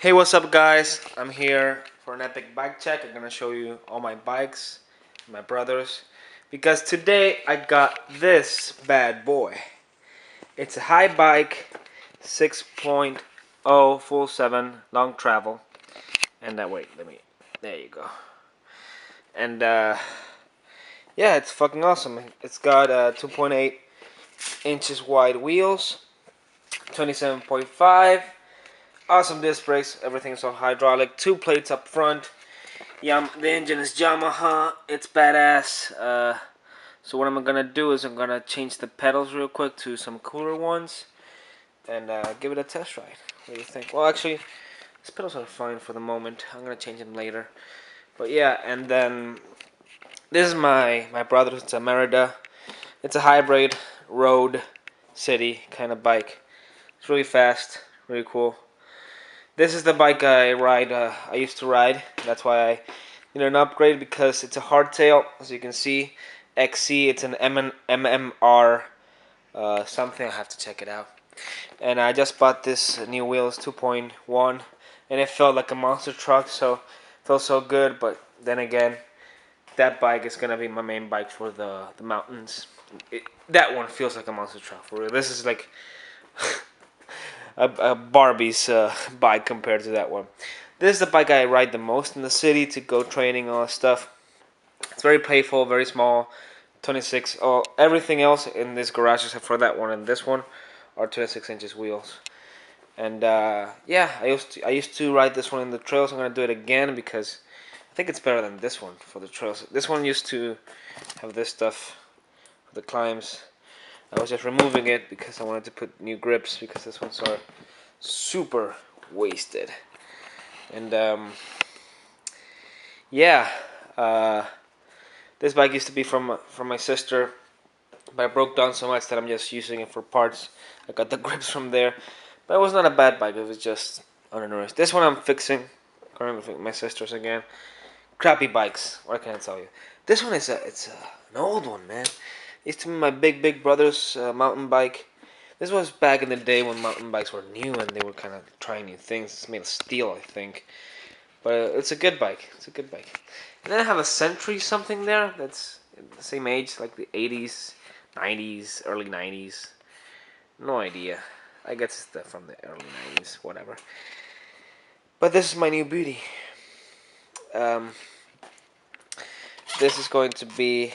Hey, what's up, guys? I'm here for an epic bike check. I'm gonna show you all my bikes, my brothers, because today I got this bad boy. It's a high bike, 6.0 full 7 long travel, and wait, there you go. And yeah, it's fucking awesome. It's got 2.8 inches wide wheels, 27.5. Awesome disc brakes, everything's all hydraulic. 2 plates up front. The engine is Yamaha. It's badass. So what I'm gonna do is I'm gonna change the pedals real quick to some cooler ones and give it a test ride. What do you think? Well, actually, these pedals are fine for the moment. I'm gonna change them later. But yeah, and then this is my brother's. It's a Merida. It's a hybrid road city kind of bike. It's really fast, really cool. This is the bike I ride. I used to ride. That's why I need an upgrade, because it's a hardtail, as you can see. XC. It's an MMR something. I have to check it out. And I just bought this new wheels 2.1, and it felt like a monster truck. So it felt so good. But then again, that bike is gonna be my main bike for the mountains. That one feels like a monster truck for real. This is like a Barbie's bike compared to that one. This is the bike I ride the most in the city to go training and all that stuff. It's very playful, very small, 26. Oh, everything else in this garage except for that one and this one are 26 inches wheels. And yeah, I used to ride this one in the trails. I'm gonna do it again because I think it's better than this one for the trails. This one used to have this stuff for the climbs. I was just removing it because I wanted to put new grips, because this one's are super wasted. And yeah, uh, this bike used to be from my sister, but it broke down so much that I'm just using it for parts. I got the grips from there, but it was not a bad bike. It was just undernourished. This one I'm fixing. Currently, my sister's again. Crappy bikes. What can I tell you? This one is an old one, man. It used to be my big brother's mountain bike. This was back in the day when mountain bikes were new and they were kind of trying new things. It's made of steel, I think. But it's a good bike. It's a good bike. And then I have a Century something there that's the same age, like the 80s, 90s, early 90s. No idea. I guess it's from the early 90s, whatever. But this is my new beauty. Um, this is going to be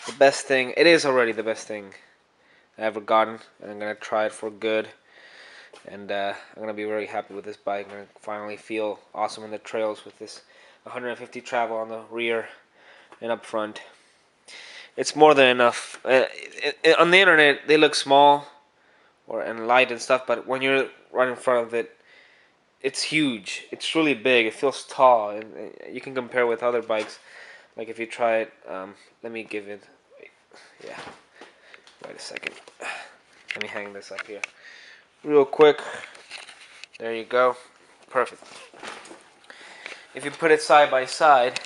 the best thing. It is already the best thing I ever gotten, and I'm gonna try it for good. And I'm gonna be very happy with this bike. I'm gonna finally feel awesome in the trails with this 150 travel on the rear and up front. It's more than enough. On the internet, they look small and light and stuff, but when you're right in front of it, it's huge. It's really big. It feels tall, and you can compare with other bikes. Like if you try it, let me give it. Yeah, wait a second. Let me hang this up here real quick. There you go. Perfect. If you put it side by side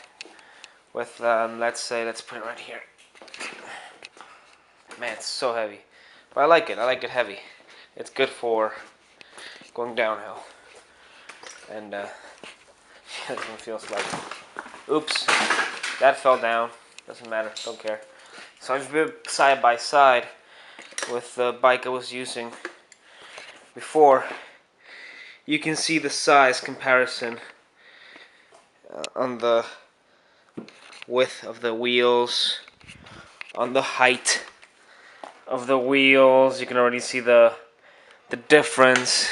with, let's put it right here. Man, it's so heavy. But I like it. I like it heavy. It's good for going downhill. And this one feels like, oops, that fell down. Doesn't matter. Don't care. So I've been side by side with the bike I was using before. You can see the size comparison on the width of the wheels, on the height of the wheels. You can already see the difference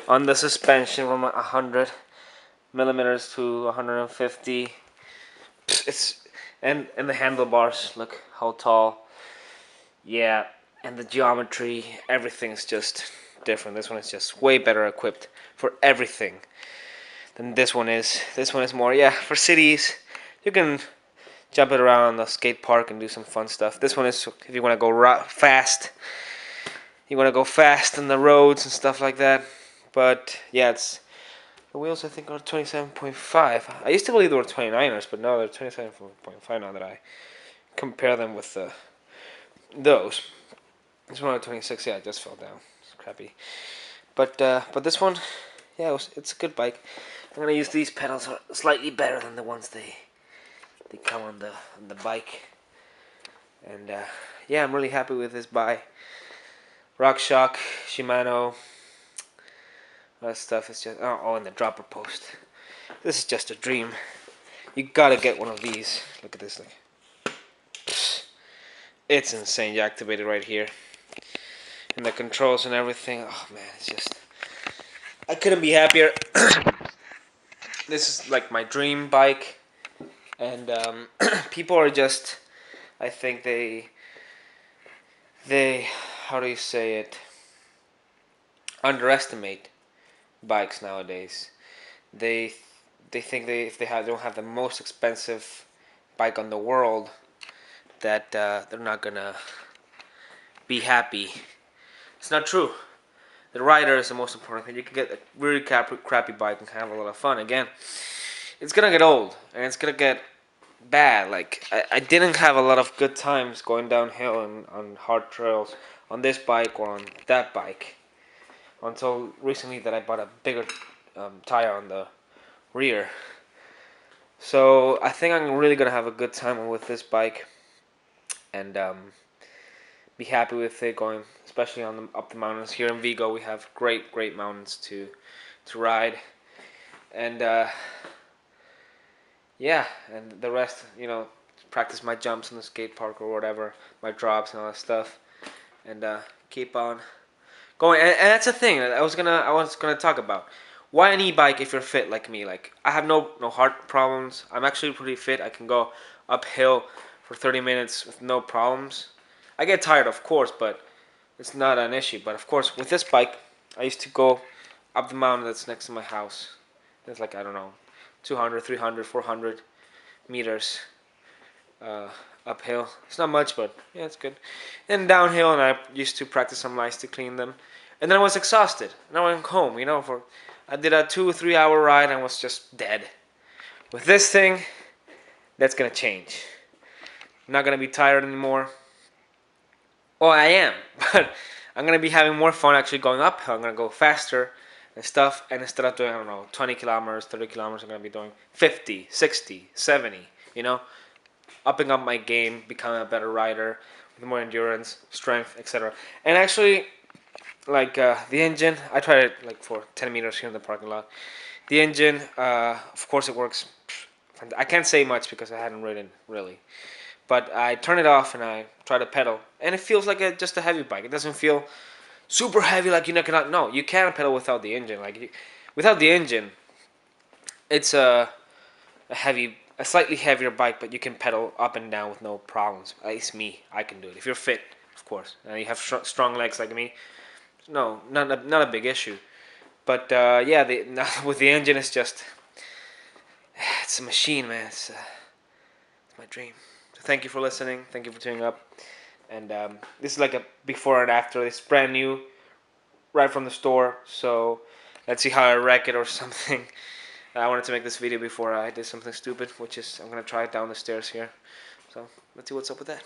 on the suspension from 100 millimeters to 150. It's and the handlebars. Look how tall. Yeah, and the geometry. Everything's just different. This one is just way better equipped for everything than this one is. This one is more, yeah, for cities. You can jump it around the skate park and do some fun stuff. This one is if you want to go fast. You want to go fast on the roads and stuff like that. But yeah, it's the wheels I think are 27.5. I used to believe they were 29ers, but no, they're 27.5 now that I compare them with those. This one at 26, yeah, it just fell down. It's crappy. But this one, yeah, it's a good bike. I'm gonna use these pedals are slightly better than the ones they come on the bike. And yeah, I'm really happy with this buy. RockShox, Shimano, that stuff is just and the dropper post. This is just a dream. You gotta get one of these. Look at this thing. It's insane. You activate it right here, and the controls and everything. Oh man, it's just I couldn't be happier. This is like my dream bike, and people are just. I think they how do you say it? Underestimate bikes nowadays. They they think if they don't have the most expensive bike on the world, that they're not gonna be happy. It's not true. The rider is the most important thing. You can get a really crappy bike and have a lot of fun. Again, it's gonna get old and it's gonna get bad. Like I didn't have a lot of good times going downhill and on hard trails on this bike or on that bike until recently that I bought a bigger tire on the rear. So I think I'm really gonna have a good time with this bike and be happy with it going, especially on up the mountains. Here in Vigo, we have great mountains to ride, and yeah, and the rest, practice my jumps in the skate park or whatever, my drops and all that stuff, and keep on going. And that's the thing that I was gonna talk about. Why an e-bike if you're fit like me? Like I have no heart problems. I'm actually pretty fit. I can go uphill for 30 minutes with no problems. I get tired, of course, but it's not an issue. But of course, with this bike, I used to go up the mountain that's next to my house. It's like, I don't know, 200, 300, 400 meters uh, uphill. It's not much, but yeah, it's good. And downhill, and I used to practice some lines to clean them. And then I was exhausted. And I went home, I did a 2 or 3 hour ride and was just dead. With this thing, that's gonna change. I'm not gonna be tired anymore. Well, I am, but I'm gonna be having more fun actually going uphill. I'm gonna go faster and stuff, and instead of doing, I don't know, 20 kilometers, 30 kilometers, I'm gonna be doing 50, 60, 70, upping up my game, becoming a better rider with more endurance, strength, etc. And actually, like the engine, I tried it like for 10 meters here in the parking lot. The engine, of course, it works. I can't say much because I hadn't ridden really. But I turn it off and I try to pedal, and it feels like just a heavy bike. It doesn't feel super heavy like you cannot. No, you can pedal without the engine. Without the engine, it's a slightly heavier bike, but you can pedal up and down with no problems. At least me, I can do it. If you're fit, of course, and you have strong legs like me, no, not a big issue. But yeah, with the engine, it's a machine, man. It's my dream. So thank you for listening. Thank you for tuning up. And this is like a before and after. It's brand new, right from the store. So let's see how I wreck it or something. I wanted to make this video before I did something stupid, which is I'm gonna try it down the stairs here. So let's see what's up with that.